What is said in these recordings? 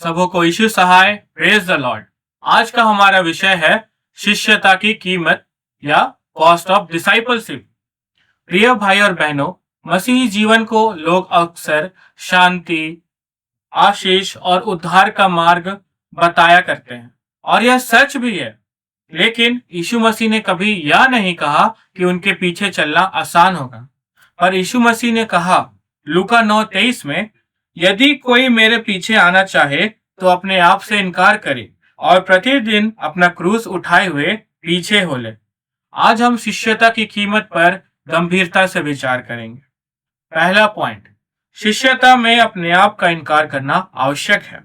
सबों को यीशु सहाय। Praise the Lord. आज का हमारा विषय है शिष्यता की कीमत या कॉस्ट ऑफ डिसाइपलशिप। प्रिय भाई और बहनों, मसीही जीवन को लोग अक्सर शांति, आशीष और उद्धार का मार्ग बताया करते हैं और यह सच भी है। लेकिन यीशु मसीह ने कभी यह नहीं कहा कि उनके पीछे चलना आसान होगा। पर यीशु मसीह ने कहा लूका 9:23 में, यदि कोई मेरे पीछे आना चाहे तो अपने आप से इनकार करे और प्रतिदिन अपना क्रूस उठाए हुए पीछे हो ले। आज हम शिष्यता की कीमत पर गंभीरता से विचार करेंगे। पहला पॉइंट, शिष्यता में अपने आप का इनकार करना आवश्यक है।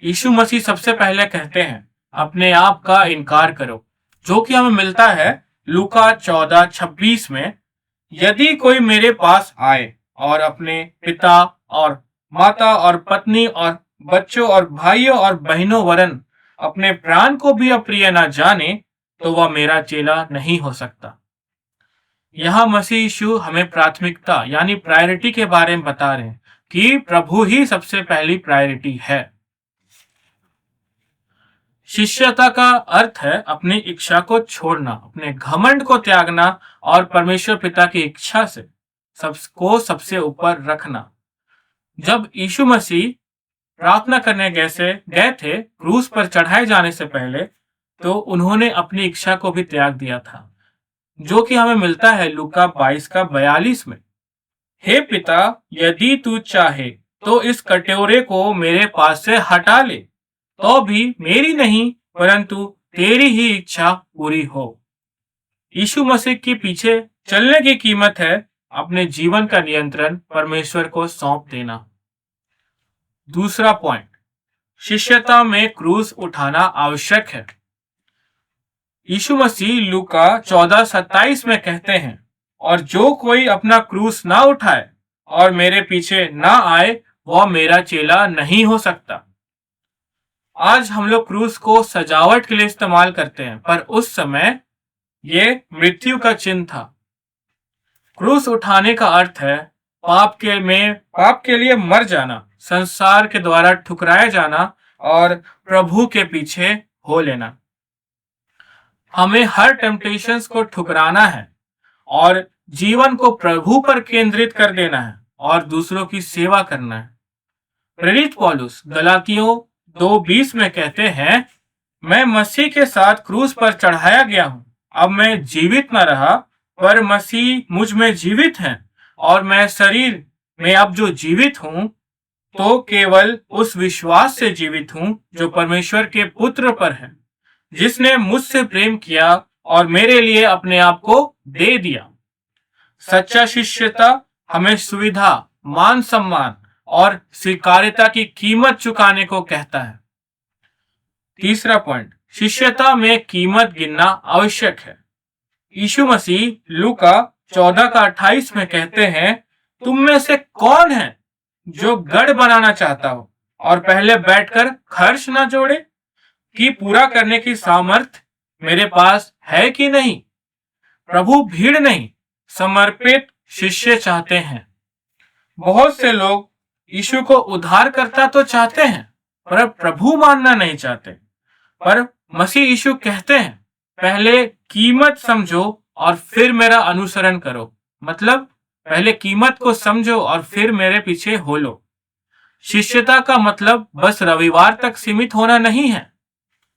यीशु मसीह सबसे पहले कहते हैं अपने आप का इनकार करो, जो कि हमें मिलता है लूका 14:26 में। यदि कोई मेरे पास आए और अपने पिता और माता और पत्नी और बच्चों और भाइयों और बहनों वरन अपने प्राण को भी अप्रिय न जाने तो वह मेरा चेला नहीं हो सकता। यहाँ मसीह यीशु हमें प्राथमिकता यानी प्रायोरिटी के बारे में बता रहे हैं कि प्रभु ही सबसे पहली प्रायोरिटी है। शिष्यता का अर्थ है अपनी इच्छा को छोड़ना, अपने घमंड को त्यागना और परमेश्वर पिता की इच्छा से सबको सबसे ऊपर रखना। जब यीशु मसीह प्रार्थना करने गए थे क्रूस पर चढ़ाए जाने से पहले, तो उन्होंने अपनी इच्छा को भी त्याग दिया था, जो कि हमें मिलता है लूका 22:42 में। हे पिता, यदि तू चाहे तो इस कटोरे को मेरे पास से हटा ले, तो भी मेरी नहीं परंतु तेरी ही इच्छा पूरी हो। यीशु मसीह के पीछे चलने की कीमत है अपने जीवन का नियंत्रण परमेश्वर को सौंप देना। दूसरा पॉइंट, शिष्यता में क्रूस उठाना आवश्यक है। यीशु मसीह लूका 14:27 में कहते हैं, और जो कोई अपना क्रूस ना उठाए और मेरे पीछे ना आए वह मेरा चेला नहीं हो सकता। आज हम लोग क्रूस को सजावट के लिए इस्तेमाल करते हैं, पर उस समय ये मृत्यु का चिन्ह था। क्रूस उठाने का अर्थ है पाप के लिए मर जाना, संसार के द्वारा ठुकराया जाना और प्रभु के पीछे हो लेना। हमें हर टेम्पटेशंस को ठुकराना है और जीवन को प्रभु पर केंद्रित कर देना है और दूसरों की सेवा करना है। प्रेरित पौलुस गलातियों 2:20 में कहते हैं, मैं मसीह के साथ क्रूस पर चढ़ाया गया हूं। अब मैं जीवित न रहा पर मसीह मुझ में जीवित है, और मैं शरीर में अब जो जीवित हूं तो केवल उस विश्वास से जीवित हूं जो परमेश्वर के पुत्र पर है, जिसने मुझसे प्रेम किया और मेरे लिए अपने आप को दे दिया। सच्चा शिष्यता हमें सुविधा, मान सम्मान और स्वीकार्यता की कीमत चुकाने को कहता है। तीसरा पॉइंट, शिष्यता में कीमत गिनना आवश्यक है। यीशु मसीह लूका 14:28 में कहते हैं, तुम में से कौन है जो गढ़ बनाना चाहता हो और पहले बैठकर खर्च ना जोड़े कि पूरा करने की सामर्थ मेरे पास है कि नहीं। प्रभु भीड़ नहीं, समर्पित शिष्य चाहते हैं। बहुत से लोग यीशु को उद्धारकर्ता तो चाहते हैं पर प्रभु मानना नहीं चाहते। पर मसीह यीशु कहते हैं, पहले कीमत समझो और फिर मेरा अनुसरण करो। मतलब पहले कीमत को समझो और फिर मेरे पीछे हो लो। शिष्यता का मतलब बस रविवार तक सीमित होना नहीं है,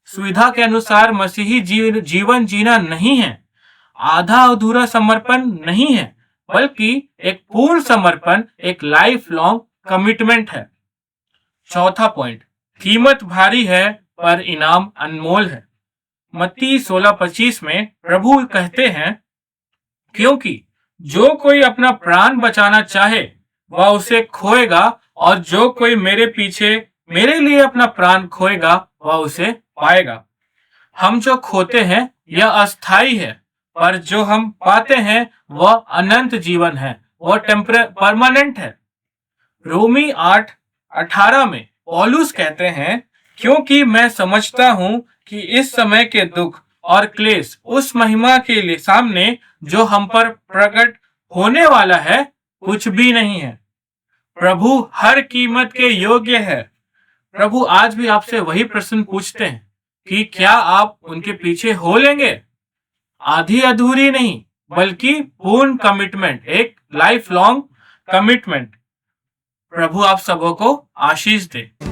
सुविधा के अनुसार मसीही जीवन जीना नहीं है, आधा अधूरा समर्पण नहीं है, बल्कि एक पूर्ण समर्पण, एक लाइफ लॉन्ग कमिटमेंट है। चौथा पॉइंट, कीमत भारी है पर इनाम अनमोल है। मत्ती 16:25 में प्रभु कहते हैं, क्योंकि जो कोई अपना प्राण बचाना चाहे वह उसे खोएगा, और जो कोई मेरे लिए अपना प्राण खोएगा वह उसे पाएगा। हम जो खोते हैं यह अस्थाई है, पर जो हम पाते हैं वह अनंत जीवन है, वह परमानेंट है। रोमी 8:18 में पौलुस कहते हैं, क्योंकि मैं समझता हूं कि इस समय के दुख और क्लेश उस महिमा के लिए सामने जो हम पर प्रकट होने वाला है कुछ भी नहीं है। प्रभु हर कीमत के योग्य है। प्रभु आज भी आपसे वही प्रश्न पूछते हैं कि क्या आप उनके पीछे हो लेंगे? आधी अधूरी नहीं, बल्कि पूर्ण कमिटमेंट, एक लाइफ लॉन्ग कमिटमेंट। प्रभु आप सबों को आशीष दे।